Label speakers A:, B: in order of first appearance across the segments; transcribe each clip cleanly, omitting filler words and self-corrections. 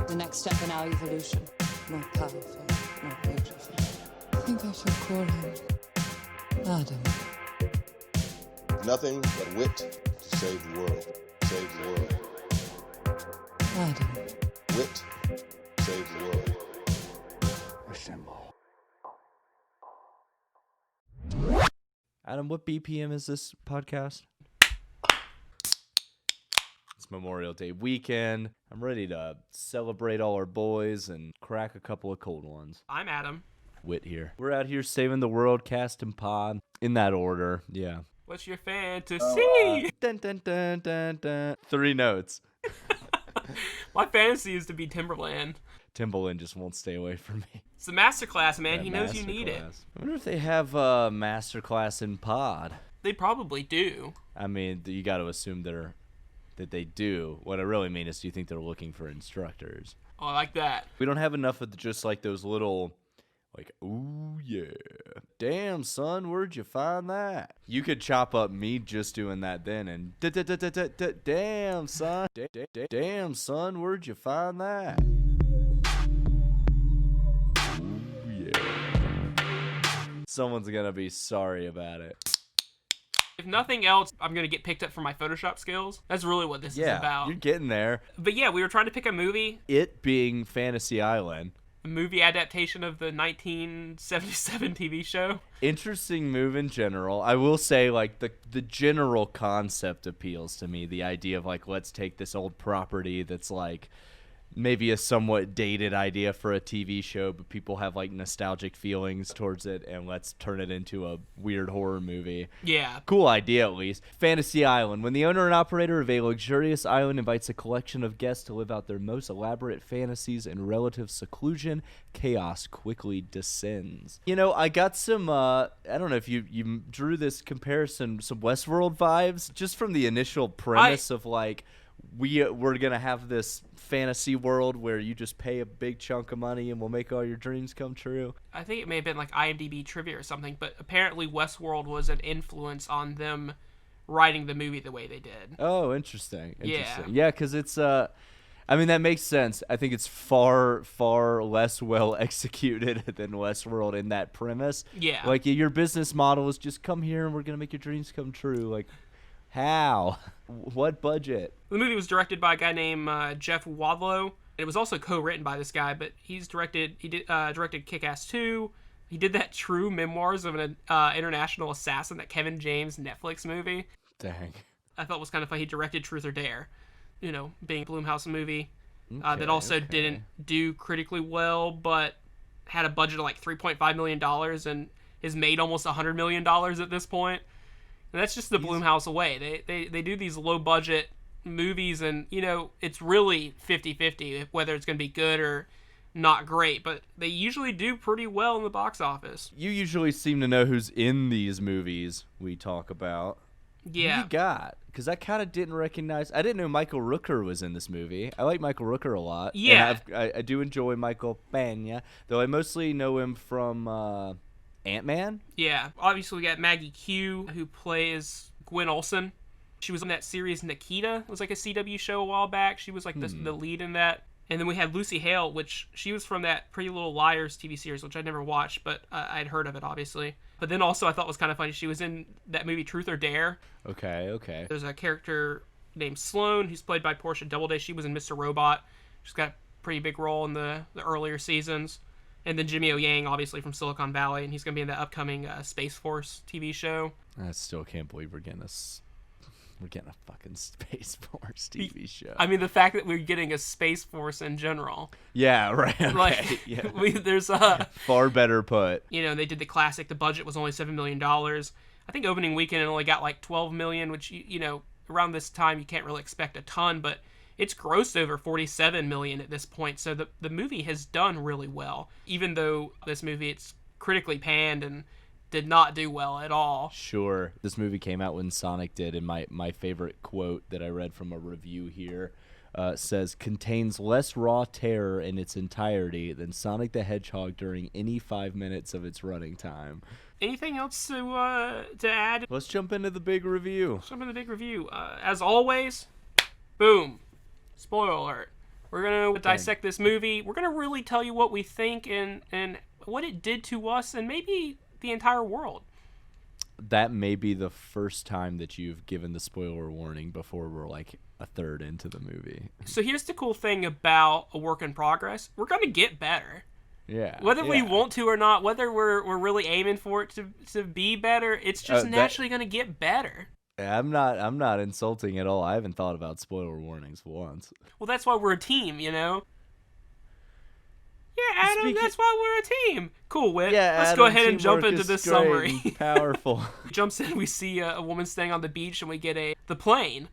A: The next step in our evolution. More powerful, more beautiful. I think I should call him Adam.
B: Nothing but wit to save the world. Save the world.
A: Adam.
B: Wit saves the world.
A: Assemble.
C: Adam, what BPM is this podcast? It's Memorial Day weekend. I'm ready to celebrate all our boys and crack a couple of cold ones.
D: I'm Adam.
C: Witte here. We're out here saving the world, cast and pod. In that order, yeah.
D: What's your fantasy?
C: Dun, dun, dun, dun, dun. 3 notes.
D: My fantasy is to be Timberland.
C: Timbaland just won't stay away from me.
D: It's the Masterclass, man.
C: Yeah,
D: he knows you need it.
C: I wonder if they have a Masterclass in pod.
D: They probably do.
C: I mean, you got to assume that they do. What I really mean is, do you think they're looking for instructors?
D: Oh, I like that.
C: We don't have enough of just like those little, like, ooh, yeah. Damn, son, where'd you find that? You could chop up me just doing that then and damn, son. Damn, son, where'd you find that? Ooh, yeah. Someone's gonna be sorry about it.
D: If nothing else, I'm going to get picked up for my Photoshop skills. That's really what this is about.
C: You're getting there.
D: But yeah, we were trying to pick a movie.
C: It being Fantasy Island.
D: A movie adaptation of the 1977 TV show.
C: Interesting move in general. I will say, like, the general concept appeals to me. The idea of, like, let's take this old property that's, like, maybe a somewhat dated idea for a TV show, but people have, like, nostalgic feelings towards it, and let's turn it into a weird horror movie.
D: Yeah.
C: Cool idea, at least. Fantasy Island. When the owner and operator of a luxurious island invites a collection of guests to live out their most elaborate fantasies in relative seclusion, chaos quickly descends. You know, I got some, I don't know if you drew this comparison, some Westworld vibes, just from the initial premise of, like, we're going to have this fantasy world where you just pay a big chunk of money and we'll make all your dreams come true.
D: I think it may have been like IMDb trivia or something, but apparently Westworld was an influence on them writing the movie the way they did.
C: Oh, interesting.
D: Yeah.
C: Yeah, because it's, I mean, that makes sense. I think it's far, far less well executed than Westworld in that premise.
D: Yeah.
C: Like, your business model is just come here and we're going to make your dreams come true. Like, how? What budget?
D: The movie was directed by a guy named Jeff Wadlow. It was also co-written by this guy, but he directed Kick-Ass 2. He did that True Memoirs of an International Assassin, that Kevin James Netflix movie.
C: Dang.
D: I thought was kind of fun. He directed Truth or Dare, you know, being a Blumhouse movie that also didn't do critically well, but had a budget of like $3.5 million and has made almost $100 million at this point. And that's just the Blumhouse way. They do these low-budget movies, and, you know, it's really 50-50 whether it's going to be good or not great, but they usually do pretty well in the box office.
C: You usually seem to know who's in these movies we talk about.
D: Yeah.
C: Who you got? Because I kind of didn't recognize... I didn't know Michael Rooker was in this movie. I like Michael Rooker a lot.
D: Yeah.
C: And I do enjoy Michael Pena, though I mostly know him from... Ant-Man?
D: Yeah. Obviously, we got Maggie Q, who plays Gwen Olsen. She was in that series Nikita. It was like a CW show a while back. She was like the lead in that. And then we had Lucy Hale, which she was from that Pretty Little Liars TV series, which I never watched, but I'd heard of it, obviously. But then also I thought was kind of funny, she was in that movie Truth or Dare.
C: Okay.
D: There's a character named Sloane, who's played by Portia Doubleday. She was in Mr. Robot. She's got a pretty big role in the earlier seasons. And then Jimmy O Yang, obviously from Silicon Valley, and he's going to be in the upcoming Space Force TV show.
C: I still can't believe we're getting a fucking Space Force TV show.
D: I mean, the fact that we're getting a Space Force in general.
C: Yeah, right. Okay.
D: Like,
C: yeah.
D: There's
C: far better put.
D: You know, they did the classic. The budget was only $7 million. I think opening weekend it only got like $12 million, which, you know, around this time you can't really expect a ton, but it's grossed over $47 million at this point, so the movie has done really well, even though this movie, it's critically panned and did not do well at all.
C: Sure. This movie came out when Sonic did, and my favorite quote that I read from a review here says contains less raw terror in its entirety than Sonic the Hedgehog during any 5 minutes of its running time.
D: Anything else to add?
C: Let's jump into the big review.
D: As always, boom. Spoiler alert. We're going to dissect this movie. We're going to really tell you what we think and what it did to us and maybe the entire world.
C: That may be the first time that you've given the spoiler warning before we're like a third into the movie.
D: So here's the cool thing about a work in progress. We're going to get better.
C: Yeah.
D: Whether we want to or not, whether we're really aiming for it to be better, it's just naturally going to get better.
C: I'm not insulting at all. I haven't thought about spoiler warnings once.
D: Well, that's why we're a team, you know? Yeah, Adam, that's why we're a team. Cool, Witte.
C: Yeah,
D: let's go ahead and jump into this summary.
C: Powerful.
D: Jumps in, we see a woman staying on the beach, and we get the plane.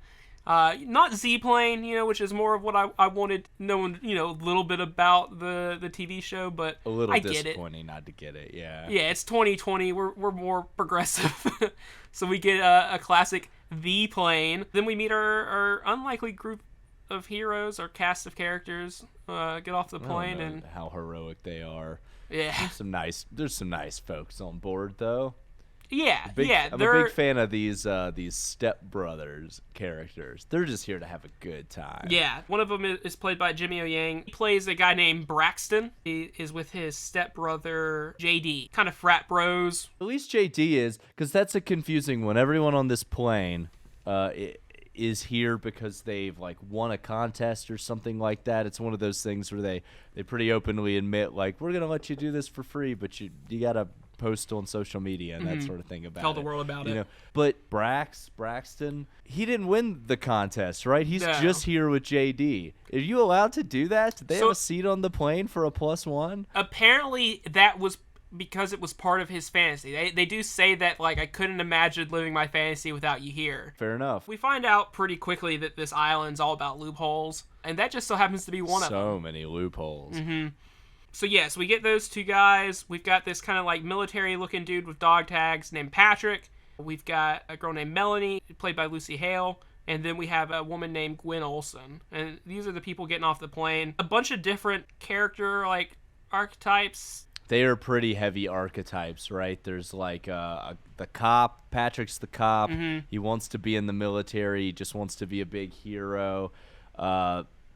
D: Not Z-Plane, which is more of what I wanted, knowing, a little bit about the TV show, but
C: a little
D: I get it.
C: Disappointing not to get it, yeah.
D: Yeah, it's 2020. We're more progressive. So we get a classic The Plane. Then we meet our unlikely group of heroes, our cast of characters, get off the plane and
C: how heroic they are.
D: Yeah.
C: There's some nice folks on board though.
D: Yeah,
C: I'm a big fan of these stepbrothers characters. They're just here to have a good time.
D: Yeah, one of them is played by Jimmy O Yang. He plays a guy named Braxton. He is with his stepbrother JD. Kind of frat bros.
C: At least JD is, because that's a confusing one. Everyone on this plane is here because they've like won a contest or something like that. It's one of those things where they pretty openly admit like, we're gonna let you do this for free, but you gotta post on social media and that sort of thing about
D: Tell the world about it.
C: But Braxton, he didn't win the contest, right? He's just here with JD. Are you allowed to do that? Did they have a seat on the plane for a +1?
D: Apparently that was because it was part of his fantasy. They do say that, like, I couldn't imagine living my fantasy without you here.
C: Fair enough.
D: We find out pretty quickly that this island's all about loopholes, and that just so happens to be one of them.
C: So many loopholes.
D: Mm-hmm. So yes, we get those two guys. We've got this kind of like military-looking dude with dog tags named Patrick. We've got a girl named Melanie, played by Lucy Hale. And then we have a woman named Gwen Olsen. And these are the people getting off the plane. A bunch of different character, like, archetypes.
C: They are pretty heavy archetypes, right? There's like the cop. Patrick's the cop.
D: Mm-hmm.
C: He wants to be in the military. He just wants to be a big hero.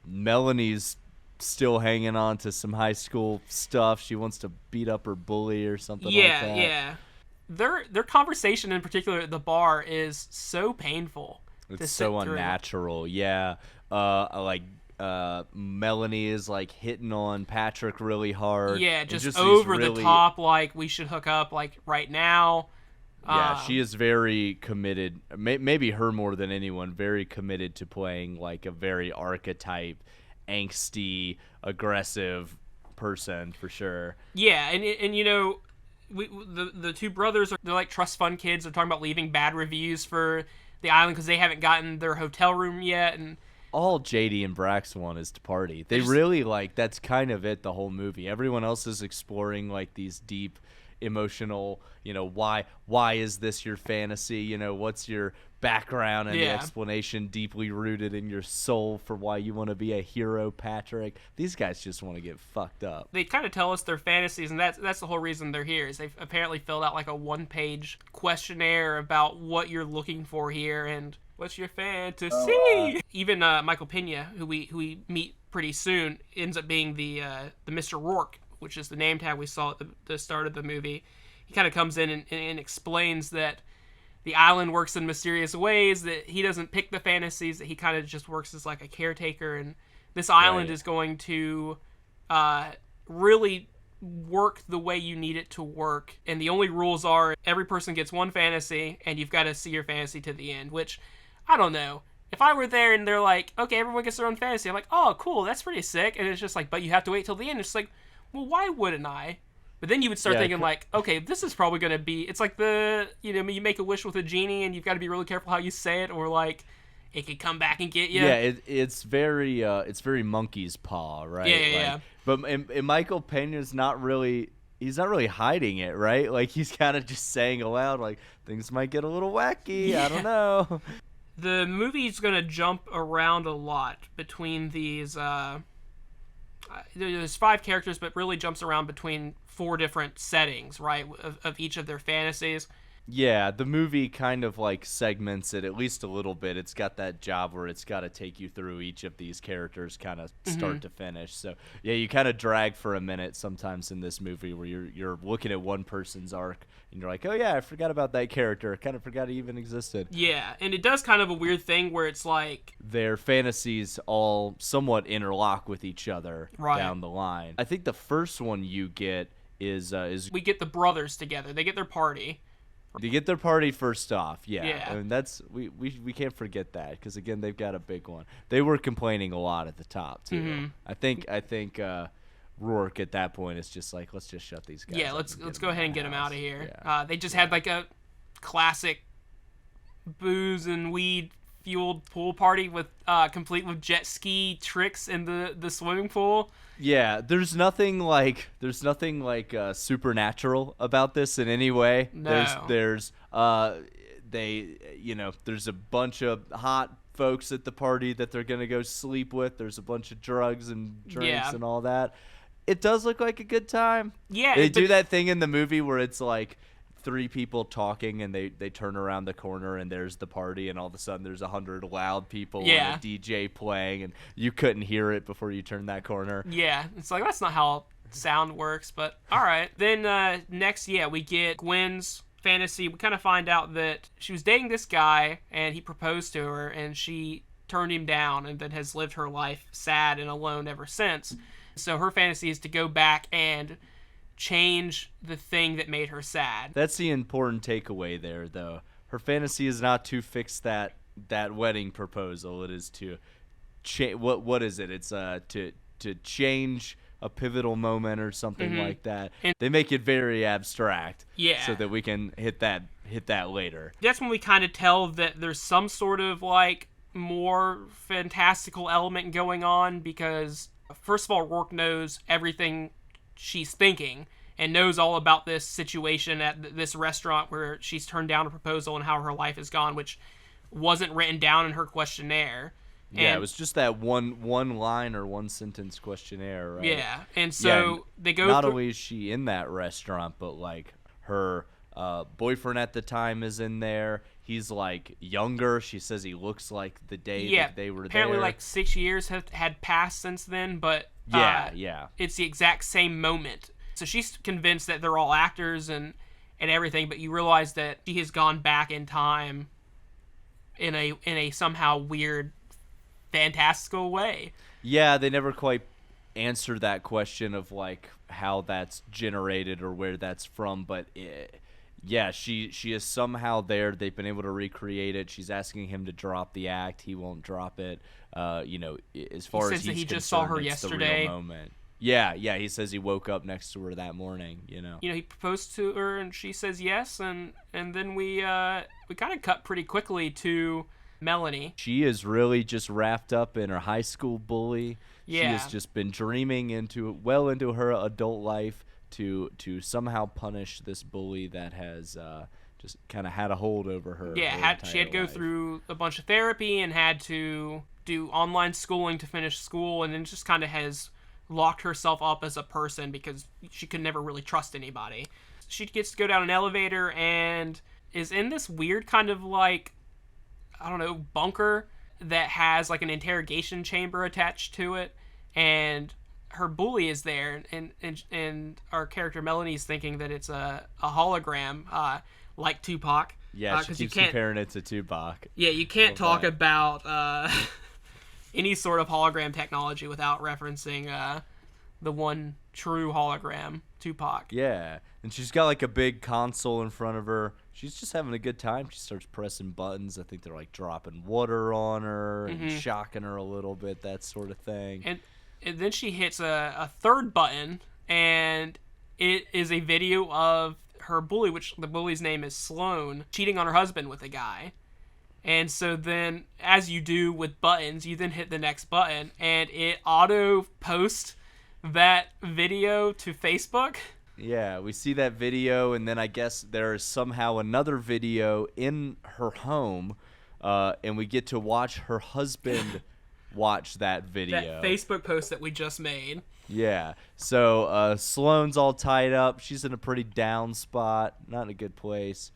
C: Melanie's still hanging on to some high school stuff. She wants to beat up her bully or something like that.
D: Yeah. Their conversation in particular at the bar is so painful.
C: It's so unnatural. Yeah. Melanie is like hitting on Patrick really hard.
D: Yeah, just over the top, like we should hook up like right now.
C: Yeah, she is very committed. Maybe her more than anyone, very committed to playing like a very archetype, angsty, aggressive person for sure.
D: Yeah, and the two brothers they're like trust fund kids. They're talking about leaving bad reviews for the island because they haven't gotten their hotel room yet, and
C: all JD and Brax want is to party. They really like that's kind of it the whole movie. Everyone else is exploring like these deep emotional, why is this your fantasy? What's your background and the explanation deeply rooted in your soul for why you want to be a hero, Patrick. These guys just want to get fucked up.
D: They kind of tell us their fantasies, and that's the whole reason they're here. Is they've apparently filled out like a 1-page questionnaire about what you're looking for here and what's your fantasy. Even Michael Pena, who we meet pretty soon, ends up being the Mr. Rourke, which is the name tag we saw at the start of the movie. He kind of comes in and explains that the island works in mysterious ways, that he doesn't pick the fantasies, that he kind of just works as like a caretaker, and this island is going to really work the way you need it to work. And the only rules are every person gets one fantasy, and you've got to see your fantasy to the end, which, I don't know. If I were there and they're like, okay, everyone gets their own fantasy, I'm like, oh, cool, that's pretty sick. And it's just like, but you have to wait till the end. It's like, well, why wouldn't I? But then you would start thinking like, okay, this is probably going to be, it's like you make a wish with a genie and you've got to be really careful how you say it, or like it could come back and get you.
C: Yeah, it's very monkey's paw, right?
D: Yeah.
C: But and Michael Pena's he's not really hiding it, right? Like he's kind of just saying aloud like things might get a little wacky. I don't know.
D: The movie's going to jump around a lot between these. There's 5 characters, but really jumps around between 4 different settings, right, of each of their fantasies.
C: Yeah, the movie kind of like segments it at least a little bit. It's got that job where it's got to take you through each of these characters kind of start to finish. So, yeah, you kind of drag for a minute sometimes in this movie where you're looking at one person's arc and you're like, "Oh yeah, I forgot about that character. I kind of forgot he even existed."
D: Yeah, and it does kind of a weird thing where it's like
C: their fantasies all somewhat interlock with each other down the line. I think the first one you get is
D: we get the brothers together. They get their party.
C: They get their party first off,
D: yeah.
C: And that's we can't forget that because again they've got a big one. They were complaining a lot at the top too.
D: Mm-hmm.
C: I think Rourke at that point is just like, let's just shut these guys.
D: Yeah,
C: up
D: let's go ahead and get them out of here.
C: Yeah.
D: They just had like a classic booze and weed fueled pool party with complete with jet ski tricks in the swimming pool.
C: Yeah, there's nothing like supernatural about this in any way.
D: No.
C: There's a bunch of hot folks at the party that they're gonna go sleep with. There's a bunch of drugs and drinks and all that. It does look like a good time.
D: Yeah,
C: they do that thing in the movie where it's like 3 people talking and they turn around the corner and there's the party and all of a sudden there's 100 loud people and a DJ playing and you couldn't hear it before you turned that corner.
D: Yeah, it's like that's not how sound works, but all right. Then next, we get Gwen's fantasy. We kind of find out that she was dating this guy and he proposed to her and she turned him down and then has lived her life sad and alone ever since. So her fantasy is to go back and change the thing that made her sad.
C: That's the important takeaway there, though. Her fantasy is not to fix that wedding proposal. It is to what is it? It's to change a pivotal moment or something like that. And they make it very abstract, so that we can hit that later.
D: That's when we kind of tell that there's some sort of like more fantastical element going on because first of all, Rourke knows everything she's thinking and knows all about this situation at this restaurant where she's turned down a proposal and how her life has gone, which wasn't written down in her questionnaire.
C: Yeah, it was just that one line or one sentence questionnaire, right?
D: Yeah, and so they go
C: not only is she in that restaurant, but like her boyfriend at the time is in there. He's like younger. She says he looks like the day that they were
D: apparently
C: there.
D: Like 6 years had passed since then, but it's the exact same moment. So she's convinced that they're all actors and everything, but you realize that she has gone back in time in a somehow weird, fantastical way. Yeah,
C: they never quite answer that question of like how that's generated or where that's from, but she is somehow there. They've been able to recreate it. She's asking him to drop the act. He won't drop it. As far as he's
D: he just saw her yesterday.
C: The real moment. Yeah. He says he woke up next to her that morning.
D: He proposed to her and she says yes, and then we kind of cut pretty quickly to Melanie.
C: She is really just wrapped up in her high school bully.
D: Yeah.
C: She has just been dreaming into her adult life to somehow punish this bully that has just kind of had a hold over her.
D: Yeah, she had to go through a bunch of therapy and had to do online schooling to finish school, and then just kind of has locked herself up as a person because she could never really trust anybody. She gets to go down an elevator and is in this weird kind of like, I don't know, bunker that has like an interrogation chamber attached to it, and her bully is there, and our character Melanie's thinking that it's a hologram, like Tupac.
C: Yeah, she keeps comparing it to Tupac.
D: Yeah, you can't talk about any sort of hologram technology without referencing the one true hologram, Tupac.
C: Yeah, and she's got like a big console in front of her. She's just having a good time. She starts pressing buttons. I think they're like dropping water on her and shocking her a little bit, that sort of thing.
D: And then she hits a third button, and it is a video of her bully, which the bully's name is Sloane, cheating on her husband with a guy. And so then, as you do with buttons, you then hit the next button, and it auto-posts that video to Facebook.
C: Yeah, we see that video, and then I guess there is somehow another video in her home and we get to watch her husband watch that video.
D: That Facebook post that we just made.
C: Yeah. So Sloane's all tied up. She's in a pretty down spot, not in a good place.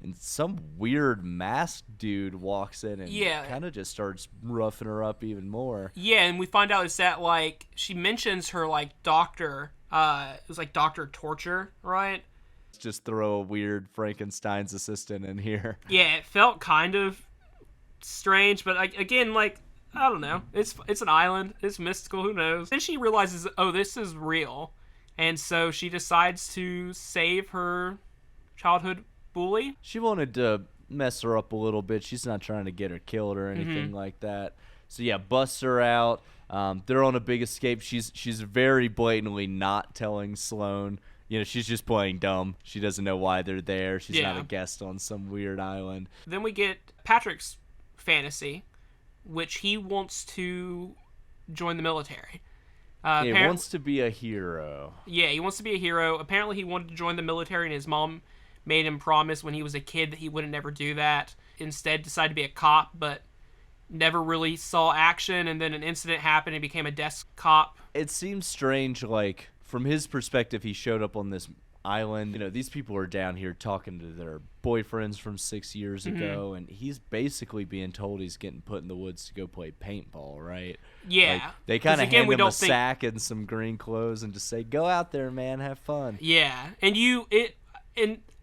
C: And some weird masked dude walks in and kind of just starts roughing her up even more. Yeah,
D: and we find out it's that, like, she mentions her, like, doctor. It was like Dr. Torture, right?
C: Just throw a weird Frankenstein's assistant in here.
D: Yeah, it felt kind of strange, but again, like, I don't know. It's an island. It's mystical. Who knows? Then she realizes, oh, this is real. And so she decides to save her childhood bully.
C: She wanted to mess her up a little bit. She's not trying to get her killed or anything like that. So yeah, busts her out. They're on a big escape. She's very blatantly not telling Sloane. You know, she's just playing dumb. She doesn't know why they're there. She's not a guest on some weird island.
D: Then we get Patrick's fantasy, which he wants to join the military.
C: He wants to be a hero.
D: Yeah, he wants to be a hero. Apparently he wanted to join the military, and his mom made him promise when he was a kid that he wouldn't never do that. Instead, decided to be a cop, but never really saw action, and then an incident happened and became a desk cop.
C: It seems strange, like, from his perspective, he showed up on this island. You know, these people are down here talking to their boyfriends from 6 years ago, and he's basically being told he's getting put in the woods to go play paintball, right?
D: Yeah.
C: Like, they kind of hand him a sack and some green clothes and just say, go out there, man, have fun.
D: Yeah, and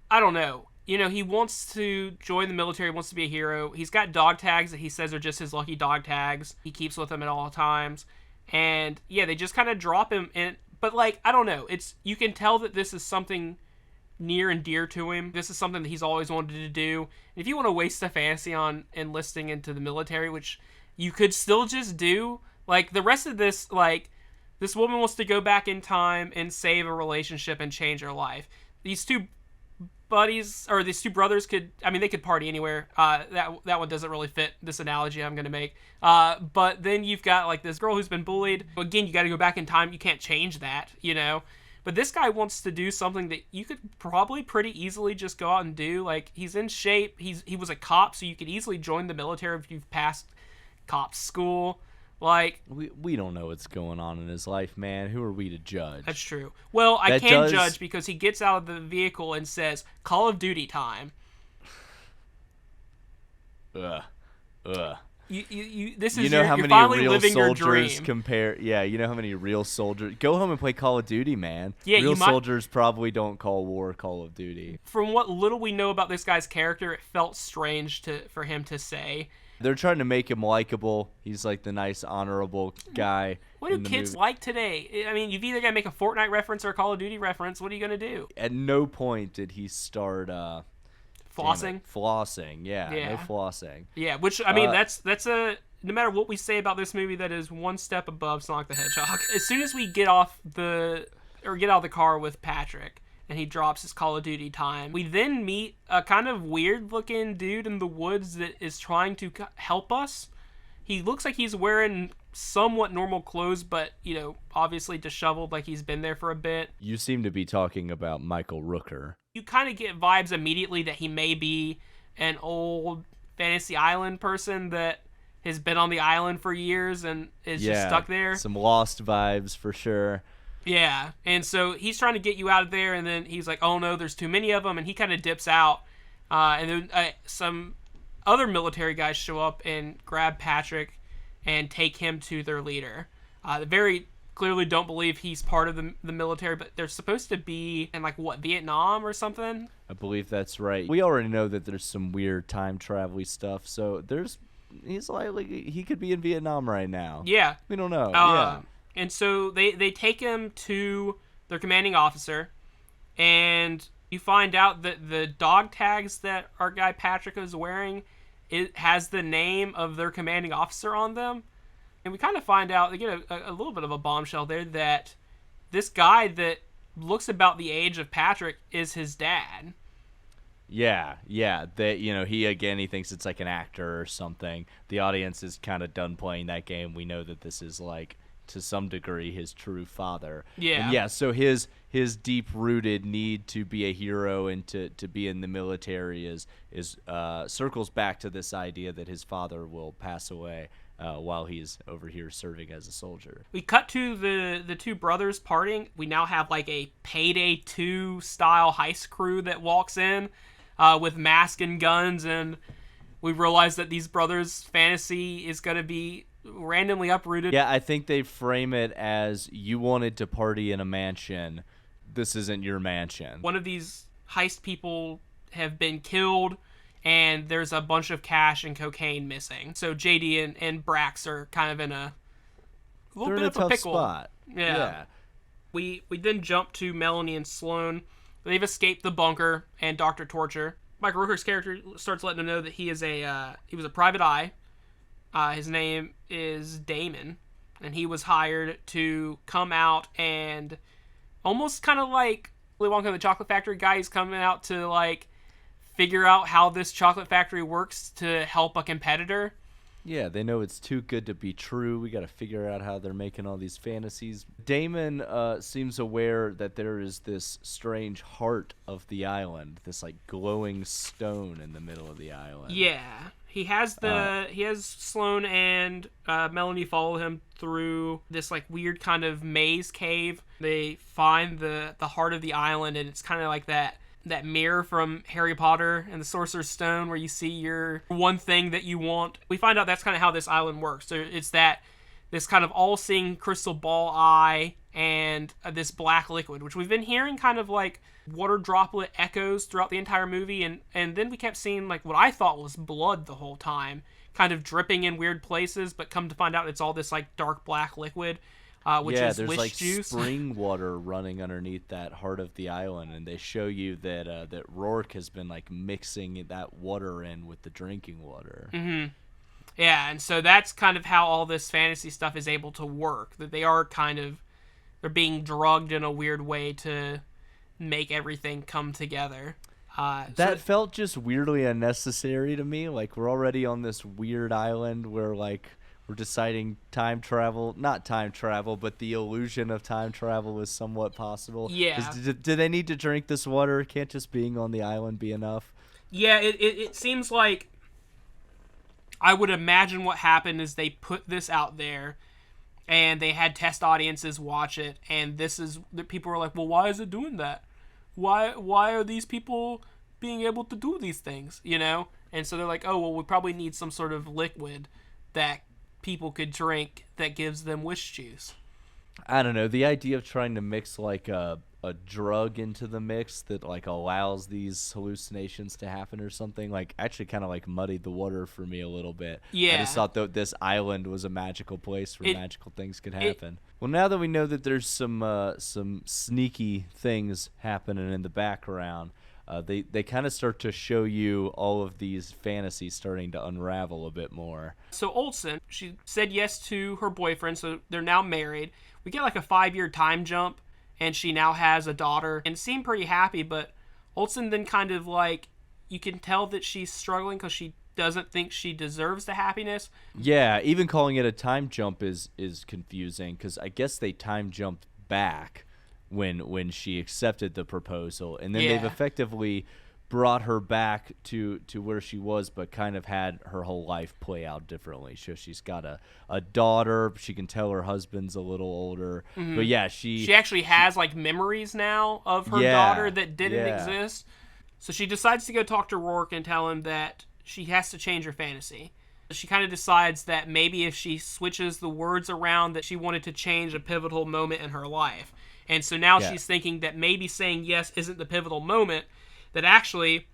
D: I don't know. You know, he wants to join the military, wants to be a hero. He's got dog tags that he says are just his lucky dog tags. He keeps with him at all times. And, yeah, they just kind of drop him in. But, like, I don't know. You can tell that this is something near and dear to him. This is something that he's always wanted to do. And if you want to waste a fantasy on enlisting into the military, which you could still just do, like, the rest of this, like, this woman wants to go back in time and save a relationship and change her life. These two brothers they could party anywhere. That one doesn't really fit this analogy I'm going to make. But then you've got, like, this girl who's been bullied. Again, you got to go back in time. You can't change that, you know. But this guy wants to do something that you could probably pretty easily just go out and do. Like, he's in shape. He was a cop, so you could easily join the military if you've passed cop school. Like,
C: we don't know what's going on in his life, man. Who are we to judge?
D: That's true. Well, I can judge because he gets out of the vehicle and says, Call of Duty time. This is
C: you know how
D: you're
C: many
D: finally
C: real
D: living your
C: soldiers
D: dream.
C: compare. Yeah, you know how many real soldiers go home and play Call of Duty, man.
D: Yeah,
C: real soldiers probably don't call war Call of Duty.
D: From what little we know about this guy's character, it felt strange for him to say.
C: They're trying to make him likable. He's like the nice, honourable guy.
D: What do kids like today? I mean, you've either got to make a Fortnite reference or a Call of Duty reference. What are you going to do?
C: At no point did he start
D: flossing.
C: Flossing, yeah, no flossing.
D: Yeah, which I mean, that's no matter what we say about this movie, that is one step above Sonic the Hedgehog. As soon as we get out of the car with Patrick, and he drops his Call of Duty time, we then meet a kind of weird-looking dude in the woods that is trying to help us. He looks like he's wearing somewhat normal clothes, but, you know, obviously disheveled, like he's been there for a bit.
C: You seem to be talking about Michael Rooker.
D: You kind of get vibes immediately that he may be an old Fantasy Island person that has been on the island for years and is just stuck there. Some
C: Lost vibes for sure.
D: Yeah, and so he's trying to get you out of there, and then he's like, oh no, there's too many of them, and he kind of dips out. And then some other military guys show up and grab Patrick and take him to their leader. They very clearly don't believe he's part of the military, but they're supposed to be in, like, what, Vietnam or something?
C: I believe that's right. We already know that there's some weird time travel stuff, so he's likely he could be in Vietnam right now.
D: Yeah.
C: We don't know. Yeah.
D: And so they take him to their commanding officer, and you find out that the dog tags that our guy Patrick is wearing, it has the name of their commanding officer on them. And we kind of find out, they get a little bit of a bombshell there, that this guy that looks about the age of Patrick is his dad.
C: Yeah. That, you know, he thinks it's like an actor or something. The audience is kind of done playing that game. We know that this is like to some degree his true father.
D: Yeah.
C: And yeah, so his deep-rooted need to be a hero and to be in the military is circles back to this idea that his father will pass away while he's over here serving as a soldier.
D: We cut to the two brothers partying. We now have like a Payday 2 style heist crew that walks in with masks and guns, and we realize that these brothers' fantasy is going to be randomly uprooted.
C: Yeah, I think they frame it as you wanted to party in a mansion. This isn't your mansion.
D: One of these heist people have been killed, and there's a bunch of cash and cocaine missing. So JD and Brax are kind of in a little bit of a pickle.
C: Spot.
D: Yeah. We then jump to Melanie and Sloane. They've escaped the bunker and Dr. Torture. Michael Rooker's character starts letting them know that he was a private eye. His name is Damon, and he was hired to come out and almost kind of like Willy Wonka and the Chocolate Factory guy. He's coming out to like figure out how this chocolate factory works to help a competitor.
C: Yeah, they know it's too good to be true. We got to figure out how they're making all these fantasies. Damon seems aware that there is this strange heart of the island, this like glowing stone in the middle of the island.
D: Yeah, he has Sloane and Melanie follow him through this like weird kind of maze cave. They find the heart of the island, and it's kind of like that mirror from Harry Potter and the Sorcerer's Stone where you see your one thing that you want. We find out that's kind of how this island works. So it's this kind of all-seeing crystal ball eye and this black liquid, which we've been hearing kind of like water droplet echoes throughout the entire movie. And then we kept seeing like what I thought was blood the whole time, kind of dripping in weird places, but come to find out it's all this like dark black liquid. Which is
C: there's
D: wish
C: like
D: juice.
C: spring water running underneath that heart of the island, and they show you that Rourke has been like mixing that water in with the drinking water.
D: Mm-hmm. Yeah, and so that's kind of how all this fantasy stuff is able to work. That they're being drugged in a weird way to make everything come together.
C: That felt just weirdly unnecessary to me. Like we're already on this weird island where like we're deciding not time travel, but the illusion of time travel is somewhat possible.
D: Yeah.
C: Do they need to drink this water? Can't just being on the island be enough?
D: Yeah, it seems like I would imagine what happened is they put this out there and they had test audiences watch it, and the people were like, well, why is it doing that? Why are these people being able to do these things, you know? And so they're like, oh, well, we probably need some sort of liquid that people could drink that gives them wish juice.
C: I don't know. The idea of trying to mix like a drug into the mix that like allows these hallucinations to happen or something like actually kind of like muddied the water for me a little bit.
D: Yeah.
C: I just thought that this island was a magical place where magical things could happen. Well, now that we know that there's some sneaky things happening in the background, they kind of start to show you all of these fantasies starting to unravel a bit more.
D: So Olsen, she said yes to her boyfriend, so they're now married. We get like a 5-year time jump, and she now has a daughter, and seemed pretty happy, but Olsen then kind of like, you can tell that she's struggling because she doesn't think she deserves the happiness.
C: Yeah, even calling it a time jump is confusing, because I guess they time jumped back when she accepted the proposal, and then they've effectively brought her back to where she was, but kind of had her whole life play out differently. So she's got a daughter. She can tell her husband's a little older. Mm-hmm. But yeah, she
D: actually has like memories now of her daughter that didn't exist. So she decides to go talk to Rourke and tell him that she has to change her fantasy. She kind of decides that maybe if she switches the words around, that she wanted to change a pivotal moment in her life. And so now she's thinking that maybe saying yes isn't the pivotal moment, that actually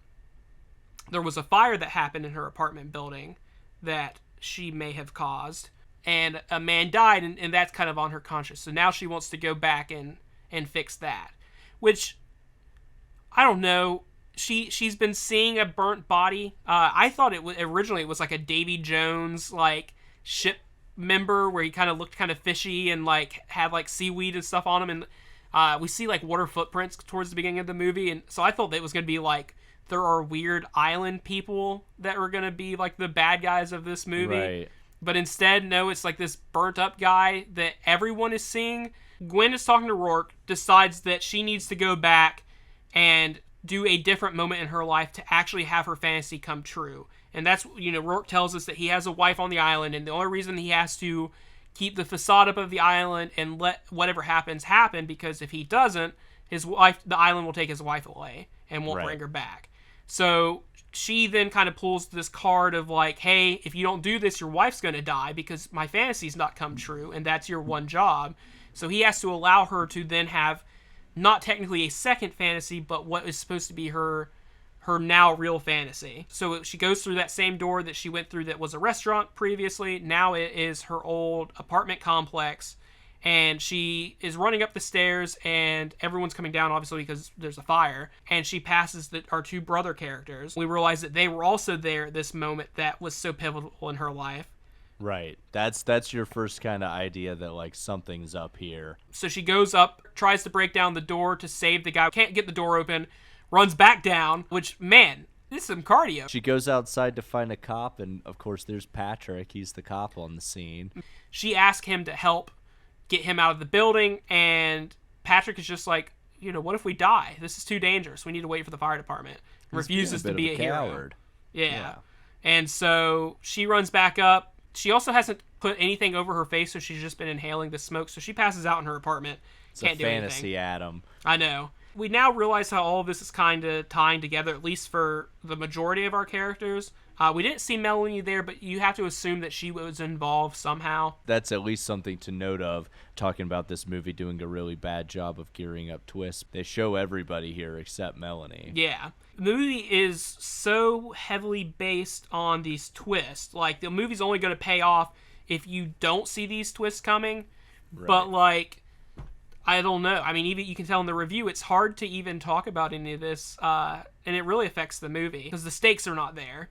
D: there was a fire that happened in her apartment building that she may have caused, and a man died, and that's kind of on her conscience. So now she wants to go back and fix that, which, I don't know, she's been seeing a burnt body. I thought originally it was like a Davy Jones, like, ship member where he kind of looked kind of fishy and like had like seaweed and stuff on him, and we see like water footprints towards the beginning of the movie, and so I thought that it was going to be like there are weird island people that were going to be like the bad guys of this movie.
C: Right.
D: But instead, no, it's like this burnt up guy that everyone is seeing. Gwen is talking to Rourke, decides that she needs to go back and do a different moment in her life to actually have her fantasy come true. And that's, Rourke tells us that he has a wife on the island, and the only reason he has to keep the facade up of the island and let whatever happens happen, because if he doesn't, the island will take his wife away and won't bring her back. So she then kind of pulls this card of like, hey, if you don't do this, your wife's going to die because my fantasy's not come true, and that's your one job. So he has to allow her to then have not technically a second fantasy, but what is supposed to be her now real fantasy. So she goes through that same door that she went through that was a restaurant previously. Now it is her old apartment complex. And she is running up the stairs, and everyone's coming down, obviously, because there's a fire. And she passes our two brother characters. We realize that they were also there at this moment that was so pivotal in her life.
C: Right. That's your first kind of idea that, like, something's up here.
D: So she goes up, tries to break down the door to save the guy. Can't get the door open. Runs back down, which, man, this is some cardio.
C: She goes outside to find a cop, and, of course, there's Patrick. He's the cop on the scene. She
D: asks him to help get him out of the building, and Patrick is just like, what if we die? This is too dangerous. We need to wait for the fire department. Refuses to be a hero. Yeah. And so she runs back up. She also hasn't put anything over her face, so she's just been inhaling the smoke. So she passes out in her apartment. Can't do anything. It's a fantasy,
C: Adam.
D: I know. We now realize how all of this is kind of tying together, at least for the majority of our characters. We didn't see Melanie there, but you have to assume that she was involved somehow.
C: That's at least something to note of, talking about this movie doing a really bad job of gearing up twists. They show everybody here except Melanie.
D: Yeah. The movie is so heavily based on these twists. Like, the movie's only going to pay off if you don't see these twists coming. Right. But, like, I don't know. I mean, even you can tell in the review, it's hard to even talk about any of this, and it really affects the movie because the stakes are not there.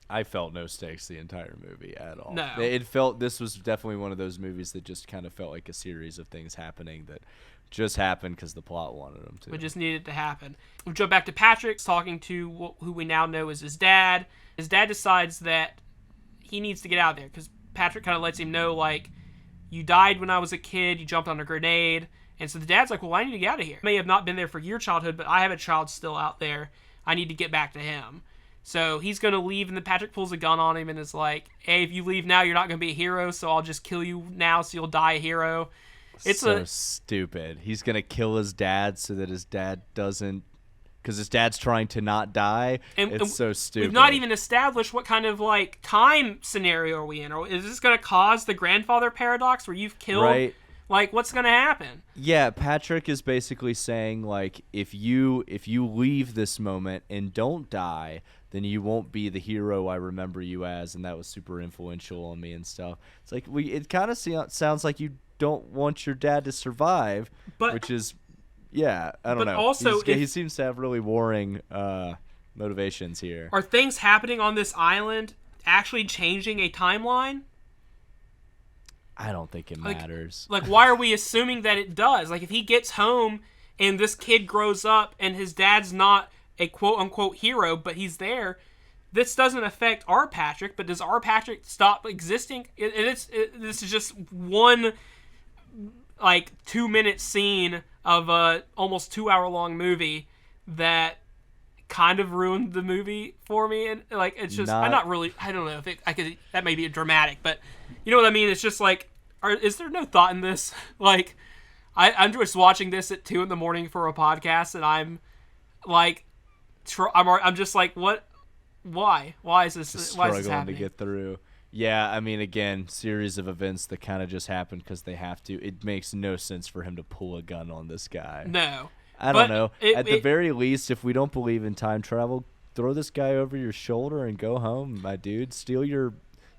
C: I felt no stakes the entire movie at all.
D: No.
C: This was definitely one of those movies that just kind of felt like a series of things happening that just happened because the plot wanted them to.
D: It just needed to happen. We jump back to Patrick talking to who we now know is his dad. His dad decides that he needs to get out of there because Patrick kind of lets him know, like, you died when I was a kid, you jumped on a grenade. And so the dad's like, well, I need to get out of here. I may have not been there for your childhood, but I have a child still out there. I need to get back to him. So he's going to leave, and then Patrick pulls a gun on him and is like, hey, if you leave now, you're not going to be a hero, so I'll just kill you now so you'll die a hero. It's
C: so stupid. He's going to kill his dad so that his dad doesn't, because his dad's trying to not die. It's so stupid.
D: We've not even established what kind of, like, time scenario are we in. Or is this going to cause the grandfather paradox where you've killed...
C: Right.
D: Like, what's going to happen?
C: Yeah, Patrick is basically saying, like, if you leave this moment and don't die, then you won't be the hero I remember you as, and that was super influential on me and stuff. It's like, it kind of sounds like you don't want your dad to survive, which is, yeah, I don't know.
D: Also,
C: he seems to have really warring motivations here.
D: Are things happening on this island actually changing a timeline?
C: I don't think it matters.
D: Like, why are we assuming that it does? Like, if he gets home and this kid grows up and his dad's not a quote-unquote hero, but he's there, this doesn't affect our Patrick, but does our Patrick stop existing? This is just one, like, 2-minute scene of a almost 2-hour-long movie that kind of ruined the movie for me, and like it's just I don't know if that may be dramatic, but you know what I mean. It's just like, is there no thought in this? Like, I'm just watching this at 2 a.m. for a podcast, and I'm like, I'm just like, what? Why is this?
C: Just
D: why is this
C: struggling
D: happening?
C: to get through? Yeah, I mean, again, series of events that kind of just happen because they have to. It makes no sense for him to pull a gun on this guy.
D: No.
C: I don't know. At the very least, if we don't believe in time travel, throw this guy over your shoulder and go home, my dude. Steal your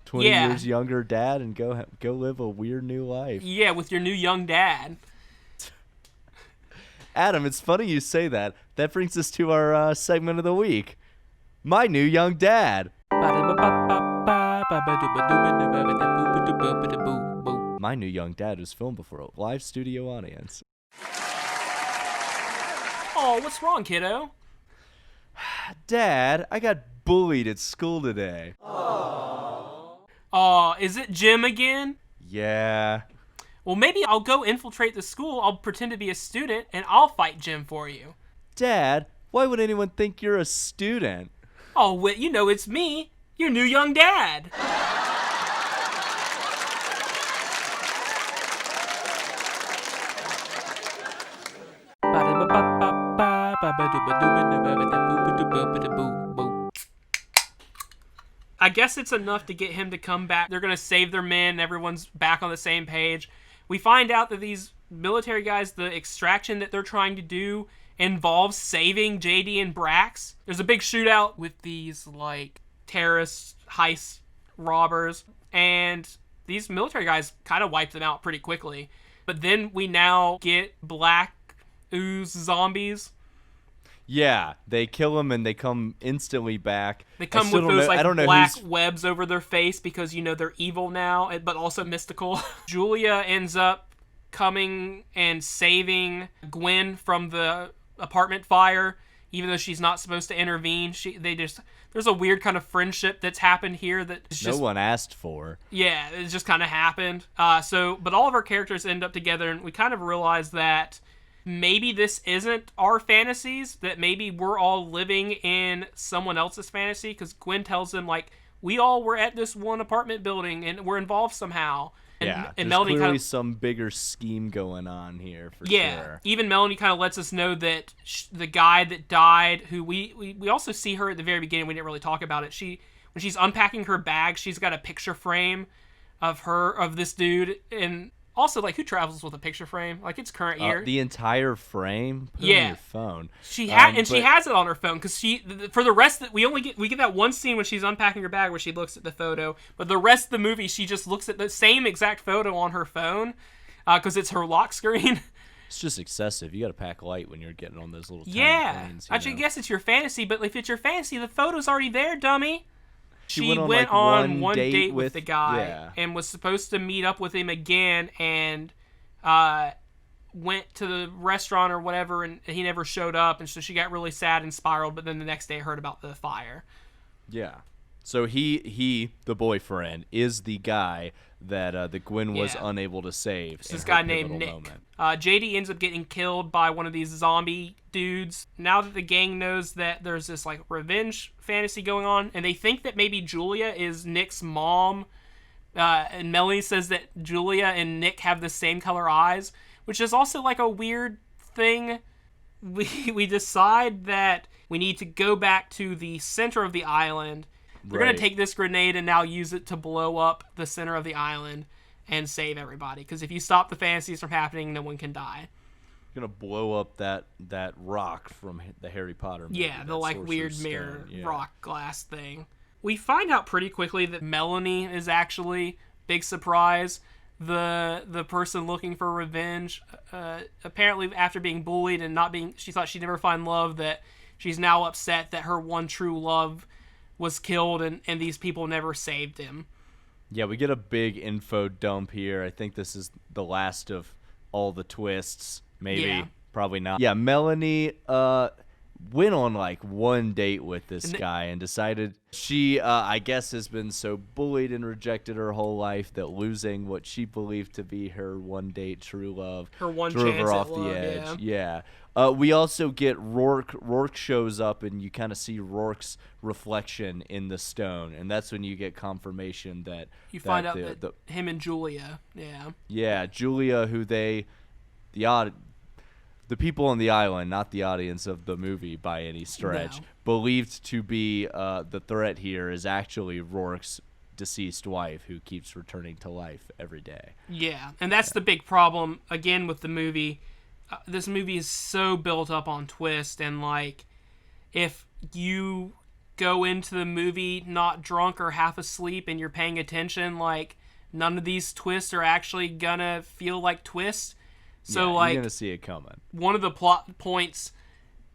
C: 20 years younger dad and go live a weird new life.
D: Yeah, with your new young dad.
C: Adam, it's funny you say that. That brings us to our segment of the week. My new young dad. My New Young Dad was filmed before a live studio audience.
D: Oh, what's wrong, kiddo?
C: Dad, I got bullied at school today.
D: Aww. Oh, is it Jim again?
C: Yeah.
D: Well, maybe I'll go infiltrate the school. I'll pretend to be a student, and I'll fight Jim for you.
C: Dad, why would anyone think you're a student?
D: Oh, Whit, you know it's me, your new young dad. I guess it's enough to get him to come back. They're going to save their men. Everyone's back on the same page. We find out that these military guys, the extraction that they're trying to do involves saving JD and Brax. There's a big shootout with these, like, terrorist heist robbers. And these military guys kind of wipe them out pretty quickly. But then we now get black ooze zombies.
C: Yeah, they kill him and they come instantly back.
D: They come with those like black webs over their face because, you know, they're evil now, but also mystical. Julia ends up coming and saving Gwen from the apartment fire, even though she's not supposed to intervene. There's a weird kind of friendship that's happened here that
C: no one asked for.
D: Yeah, it just kind of happened. But all of our characters end up together, and we kind of realize that maybe this isn't our fantasies, that maybe we're all living in someone else's fantasy, because Gwen tells them, like, we all were at this one apartment building and we're involved somehow.
C: And there's Melanie clearly some bigger scheme going on here for sure.
D: Even Melanie kind of lets us know that the guy that died, who we also see her at the very beginning, we didn't really talk about it. When she's unpacking her bag, she's got a picture frame of this dude, and also, like, who travels with a picture frame? Like, it's current year.
C: The entire frame? Put it on your phone.
D: She has it on her phone, because for the rest of we get that one scene when she's unpacking her bag where she looks at the photo, but the rest of the movie she just looks at the same exact photo on her phone, because it's her lock screen.
C: It's just excessive. You got to pack light when you're getting on those little tiny planes.
D: I guess it's your fantasy, but if it's your fantasy, the photo's already there, dummy. She went
C: like,
D: on one date with the guy and was supposed to meet up with him again, and went to the restaurant or whatever, and he never showed up, and so she got really sad and spiraled, but then the next day heard about the fire.
C: Yeah. So he the boyfriend, is the guy that the Gwen was unable to save.
D: It's this guy named Nick. JD ends up getting killed by one of these zombie dudes. Now that the gang knows that there's this, like, revenge fantasy going on, and they think that maybe Julia is Nick's mom, and Melanie says that Julia and Nick have the same color eyes, which is also, like, a weird thing. We decide that we need to go back to the center of the island. We're going to take this grenade and now use it to blow up the center of the island and save everybody. Because if you stop the fantasies from happening, no one can die.
C: You're going to blow up that rock from the Harry Potter movie.
D: Yeah, the, like, weird mirror rock glass thing. We find out pretty quickly that Melanie is actually, big surprise, the person looking for revenge. Apparently, after being bullied and she thought she'd never find love, that she's now upset that her one true love was killed and these people never saved him.
C: Yeah, we get a big info dump here. I think this is the last of all the twists. Maybe, probably not. Yeah, Melanie went on like one date with this guy and decided she, I guess, has been so bullied and rejected her whole life that losing what she believed to be her one date true love,
D: her one
C: drove
D: chance
C: her off
D: at
C: the
D: love,
C: edge. Yeah. We also get Rourke. Rourke shows up, and you kind of see Rourke's reflection in the stone, and that's when you get confirmation that
D: you find out that him and Julia,
C: Julia, who the people on the island, not the audience of the movie by any stretch, believed to be the threat here is actually Rourke's deceased wife, who keeps returning to life every day.
D: Yeah, and that's the big problem again with the movie. This movie is so built up on twist, and like, if you go into the movie not drunk or half asleep and you're paying attention, like, none of these twists are actually gonna feel like twists. So like,
C: you're gonna see it coming.
D: One of the plot points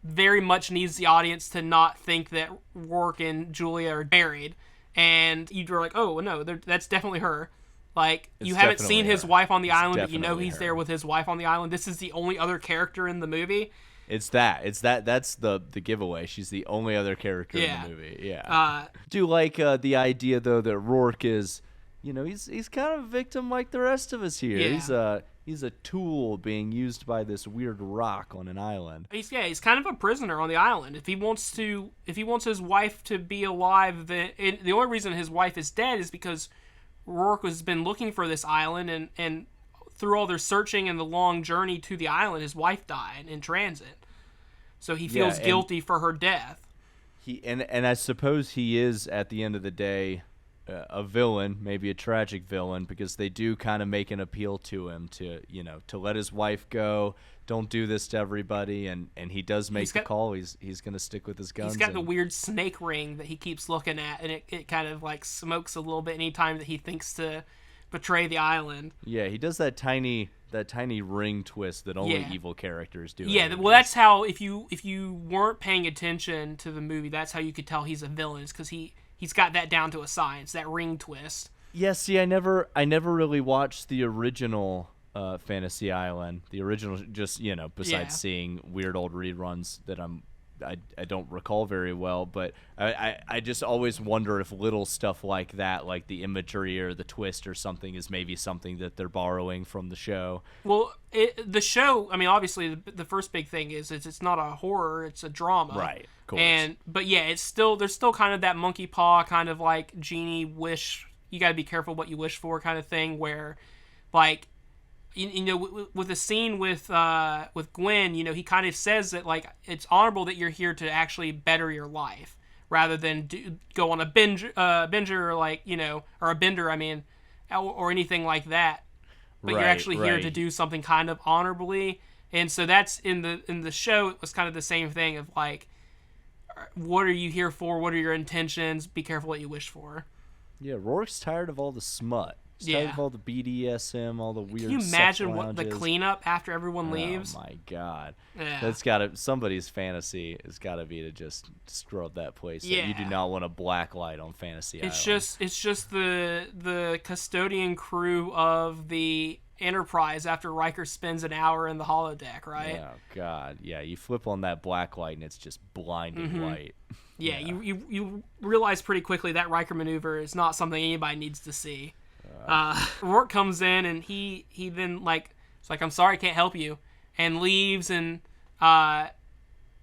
D: very much needs the audience to not think that Rourke and Julia are married, and you're like, oh no, that's definitely her. Like, you haven't seen his wife on the island, but you know he's there with his wife on the island. This is the only other character in the movie.
C: That's the giveaway. She's the only other character in the movie. Yeah. Do like the idea though that Rourke is he's kind of a victim like the rest of us here.
D: Yeah.
C: He's a tool being used by this weird rock on an island.
D: He's kind of a prisoner on the island. If he wants his wife to be alive, then the only reason his wife is dead is because Rourke has been looking for this island, and through all their searching and the long journey to the island, his wife died in transit. So he feels guilty for her death.
C: And I suppose he is, at the end of the day, a villain, maybe a tragic villain, because they do kind of make an appeal to him to let his wife go. Don't do this to everybody, and he does make the call. He's going to stick with his guns.
D: He's got the weird snake ring that he keeps looking at, and it kind of like smokes a little bit anytime that he thinks to betray the island.
C: Yeah, he does that tiny ring twist that only evil characters do.
D: Yeah, well, that's how if you weren't paying attention to the movie, that's how you could tell he's a villain, is because he's got that down to a science, that ring twist. Yeah,
C: see, I never really watched the original Fantasy Island. The original, just besides seeing weird old reruns that I don't recall very well, but I just always wonder if little stuff like that, like the imagery or the twist or something, is maybe something that they're borrowing from the show.
D: Well, the show, I mean, obviously the first big thing is it's not a horror, it's a drama.
C: Right, of course.
D: But yeah, there's still kind of that monkey paw, kind of like genie wish, you gotta be careful what you wish for kind of thing, where like, with the scene with Gwen, he kind of says that like it's honorable that you're here to actually better your life rather than go on a binger or a bender, I mean, or anything like that. But you're actually here to do something kind of honorably, and so that's in the show. It was kind of the same thing of like, what are you here for? What are your intentions? Be careful what you wish for.
C: Yeah, Rourke's tired of all the smut. Tired of all the BDSM, all the weird.
D: Can you imagine what the cleanup after everyone leaves?
C: Oh my god,
D: yeah.
C: Somebody's fantasy has got to be to just scrub that place.
D: Yeah,
C: you do not want a black light on Fantasy Island.
D: It's just the custodian crew of the Enterprise after Riker spends an hour in the holodeck, right?
C: Oh god, yeah. You flip on that black light and it's just blinding light.
D: Yeah, you realize pretty quickly that Riker maneuver is not something anybody needs to see. Rourke comes in and he then it's like, I'm sorry, I can't help you, and leaves, and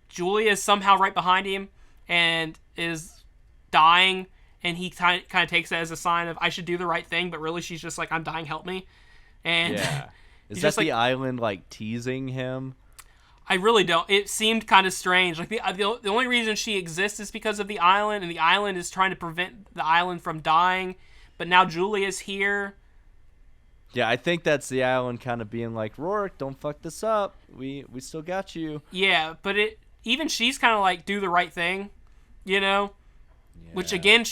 D: Julia's somehow right behind him and is dying, and he kind of takes that as a sign of I should do the right thing, but really she's just like, I'm dying, help me. And
C: is that the island like teasing him?
D: I really don't. It seemed kind of strange. Like the only reason she exists is because of the island, and the island is trying to prevent the island from dying. But now Julia's here.
C: Yeah, I think that's the island kind of being like, Rourke, don't fuck this up. We still got you.
D: Yeah, but even she's kind of like, do the right thing, Yeah. Which again,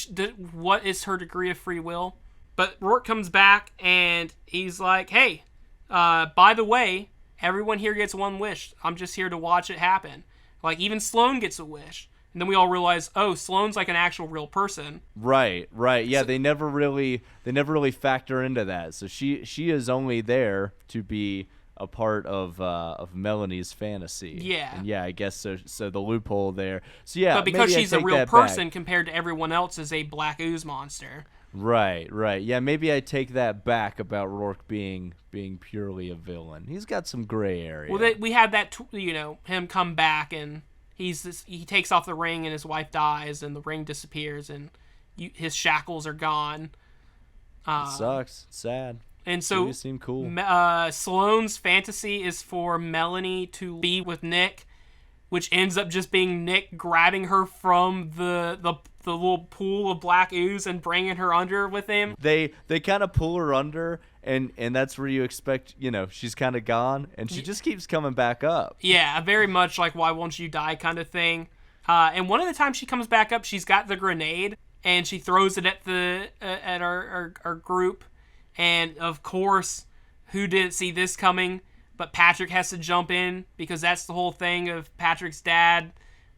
D: what is her degree of free will? But Rourke comes back and he's like, hey, by the way, everyone here gets one wish. I'm just here to watch it happen. Like, even Sloane gets a wish. And then we all realize, oh, Sloane's like an actual real person.
C: Right. Yeah, so, they never really factor into that. So she is only there to be a part of Melanie's fantasy.
D: Yeah.
C: And yeah, I guess so. So the loophole there. So yeah,
D: but because she's a real person compared to everyone else is a black ooze monster.
C: Right. Yeah, maybe I take that back about Rourke being purely a villain. He's got some gray area.
D: Well, we had that, him come back and. He takes off the ring and his wife dies and the ring disappears and his shackles are gone.
C: It sucks. It's sad.
D: And so
C: seem cool.
D: Sloane's fantasy is for Melanie to be with Nick, which ends up just being Nick grabbing her from the little pool of black ooze and bringing her under with him.
C: They kind of pull her under, and that's where you expect, she's kind of gone, and she just keeps coming back up.
D: Yeah, very much like why won't you die kind of thing. And one of the times she comes back up, she's got the grenade, and she throws it at our group. And of course, who didn't see this coming? But Patrick has to jump in, because that's the whole thing of Patrick's dad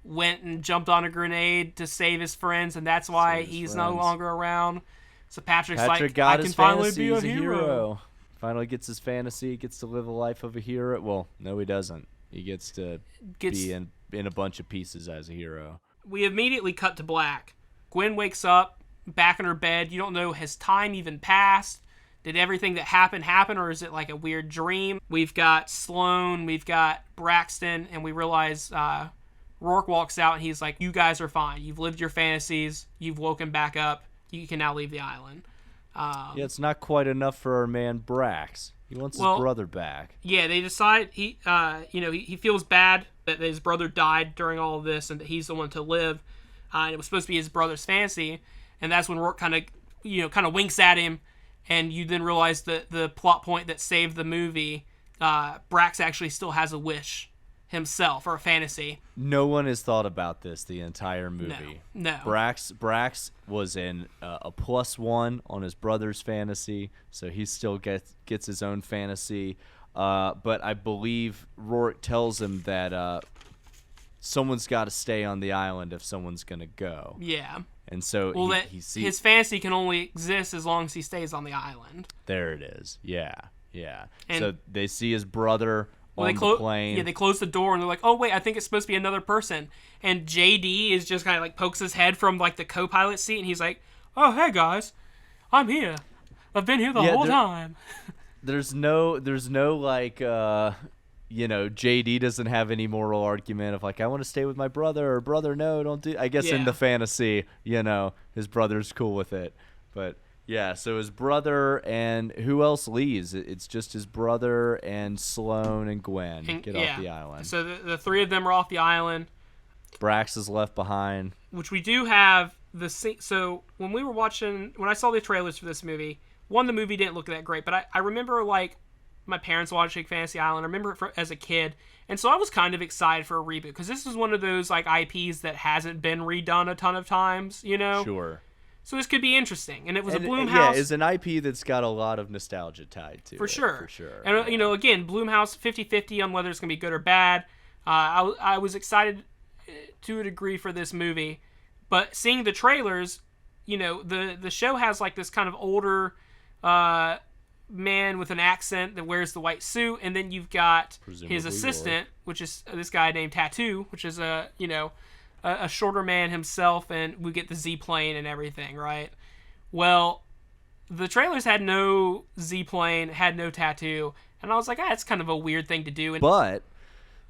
D: went and jumped on a grenade to save his friends, and that's why he's no longer around. So Patrick like, I can finally be a hero.
C: Finally gets his fantasy, gets to live a life of a hero. Well, no, he doesn't. He gets to be in a bunch of pieces as a hero.
D: We immediately cut to black. Gwen wakes up back in her bed. You don't know, has time even passed? Did everything that happened happen, or is it like a weird dream? We've got Sloane, we've got Braxton, and we realize Rourke walks out and he's like, you guys are fine. You've lived your fantasies. You've woken back up. You can now leave the island.
C: Yeah, it's not quite enough for our man Brax. He wants his brother back.
D: Yeah, they decide he feels bad that his brother died during all of this and that he's the one to live. And it was supposed to be his brother's fantasy. And that's when Rourke kind of winks at him. And you then realize that the plot point that saved the movie, Brax actually still has a wish himself, or a fantasy.
C: No one has thought about this the entire movie.
D: No.
C: Brax was in a +1 on his brother's fantasy, so he still gets his own fantasy. But I believe Rourke tells him that someone's got to stay on the island if someone's going to go.
D: Yeah.
C: And so he sees
D: his fantasy can only exist as long as he stays on the island.
C: There it is. Yeah. And so they see his brother on the plane.
D: Yeah, they close the door and they're like, oh, wait, I think it's supposed to be another person. And JD is just kind of like pokes his head from like the co-pilot seat and he's like, oh, hey, guys, I'm here. I've been here the whole time.
C: There's no like, JD doesn't have any moral argument of like, I want to stay with my brother, or brother, no, don't do. I guess in the fantasy, his brother's cool with it. But yeah, so his brother and who else leaves? It's just his brother and Sloane and Gwen get off the island.
D: So the three of them are off the island.
C: Brax is left behind.
D: Which we do have the scene. So when I saw the trailers for this movie, the movie didn't look that great, but I remember like my parents watching Fantasy Island. I remember it as a kid, and so I was kind of excited for a reboot because this is one of those like IPs that hasn't been redone a ton of times,
C: Sure.
D: So this could be interesting, and it was a Blumhouse.
C: Yeah, it's an IP that's got a lot of nostalgia tied to it.
D: For sure.
C: And
D: again, Blumhouse 50-50 on whether it's gonna be good or bad. I was excited to a degree for this movie, but seeing the trailers, the show has like this kind of older man with an accent that wears the white suit, and then you've got his assistant, which is this guy named Tattoo, which is a shorter man himself, and we get the Z-plane and everything, right? Well, the trailers had no Z-plane, had no Tattoo, and I was like, that's kind of a weird thing to do.
C: But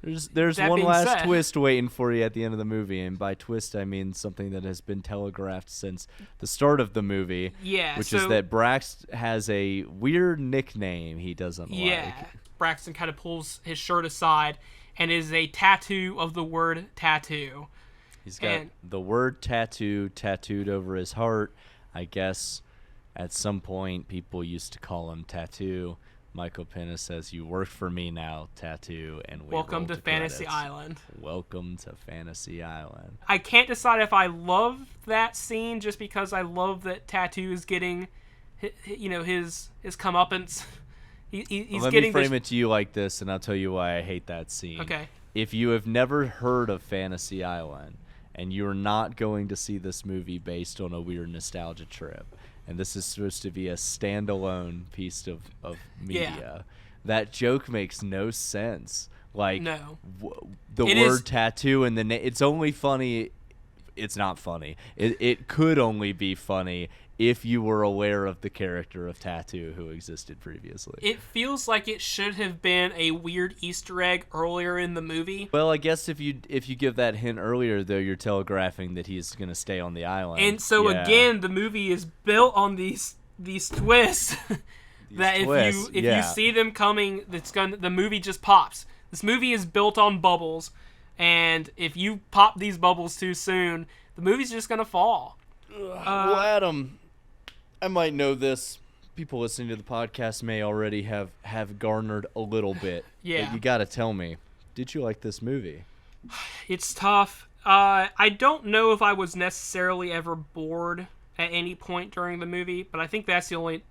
C: there's one last twist waiting for you at the end of the movie, and by twist I mean something that has been telegraphed since the start of the movie.
D: Yeah,
C: which is that Brax has a weird nickname he doesn't like.
D: Yeah, Braxton kind of pulls his shirt aside, and is a tattoo of the word tattoo.
C: He's got the word tattoo tattooed over his heart. I guess at some point people used to call him Tattoo. Michael Pena says, "You work for me now, Tattoo," and
D: welcome to Fantasy Island.
C: Welcome to Fantasy Island.
D: I can't decide if I love that scene just because I love that Tattoo is getting, his comeuppance.
C: Let me frame it to you like this, and I'll tell you why I hate that scene.
D: Okay.
C: If you have never heard of Fantasy Island, and you're not going to see this movie based on a weird nostalgia trip, and this is supposed to be a standalone piece of media, that joke makes no sense. Like,
D: no.
C: The word tattoo and the it's only funny. It's not funny. It could only be funny if you were aware of the character of Tattoo who existed previously.
D: It feels like it should have been a weird Easter egg earlier in the movie.
C: Well, I guess if you give that hint earlier, though, you're telegraphing that he's going to stay on the island.
D: And so again, the movie is built on these twists that if you see them coming, the movie just pops. This movie is built on bubbles, and if you pop these bubbles too soon, the movie's just going to fall.
C: Well, Adam, I might know this. People listening to the podcast may already have garnered a little bit.
D: Yeah.
C: But you got to tell me, did you like this movie?
D: It's tough. I don't know if I was necessarily ever bored at any point during the movie, but I think that's the only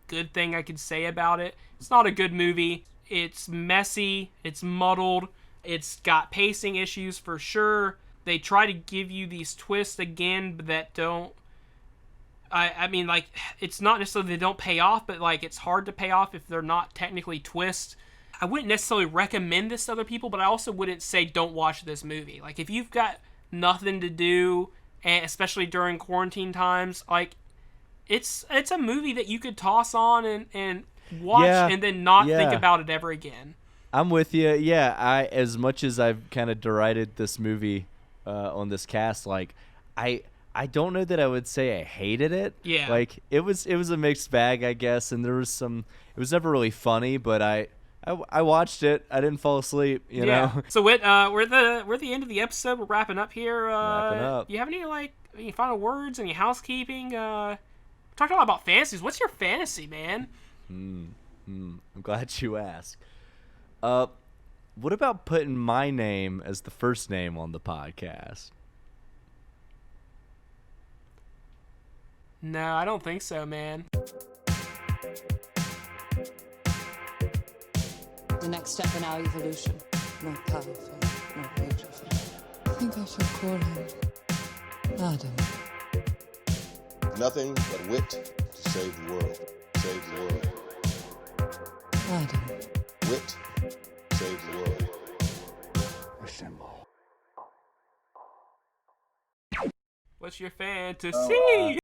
D: good thing I could say about it. It's not a good movie. It's messy. It's muddled. It's got pacing issues for sure. They try to give you these twists again, but that don't... I mean, like, it's not necessarily they don't pay off, but, like, it's hard to pay off if they're not technically twists. I wouldn't necessarily recommend this to other people, but I also wouldn't say don't watch this movie. Like, if you've got nothing to do and especially during quarantine times. Like, it's a movie that you could toss on and watch and then not think about it ever again.
C: I'm with you. Yeah, as much as I've kind of derided this movie on this cast, like I don't know that I would say I hated it.
D: Yeah.
C: Like it was a mixed bag, I guess, and there was some. It was never really funny, but I watched it. I didn't fall asleep. You know.
D: So we're at the end of the episode. We're wrapping up here.
C: Wrapping up.
D: You have any final words? Any housekeeping? Talked a lot about fantasies. What's your fantasy, man?
C: I'm glad you asked. What about putting my name as the first name on the podcast?
D: No, I don't think so, man.
A: The next step in our evolution. More powerful, more beautiful. I think I should call him Adam.
B: Nothing but wit to save the world. Save the world.
A: Adam.
B: Wit save the world.
C: Assemble.
D: What's your fantasy?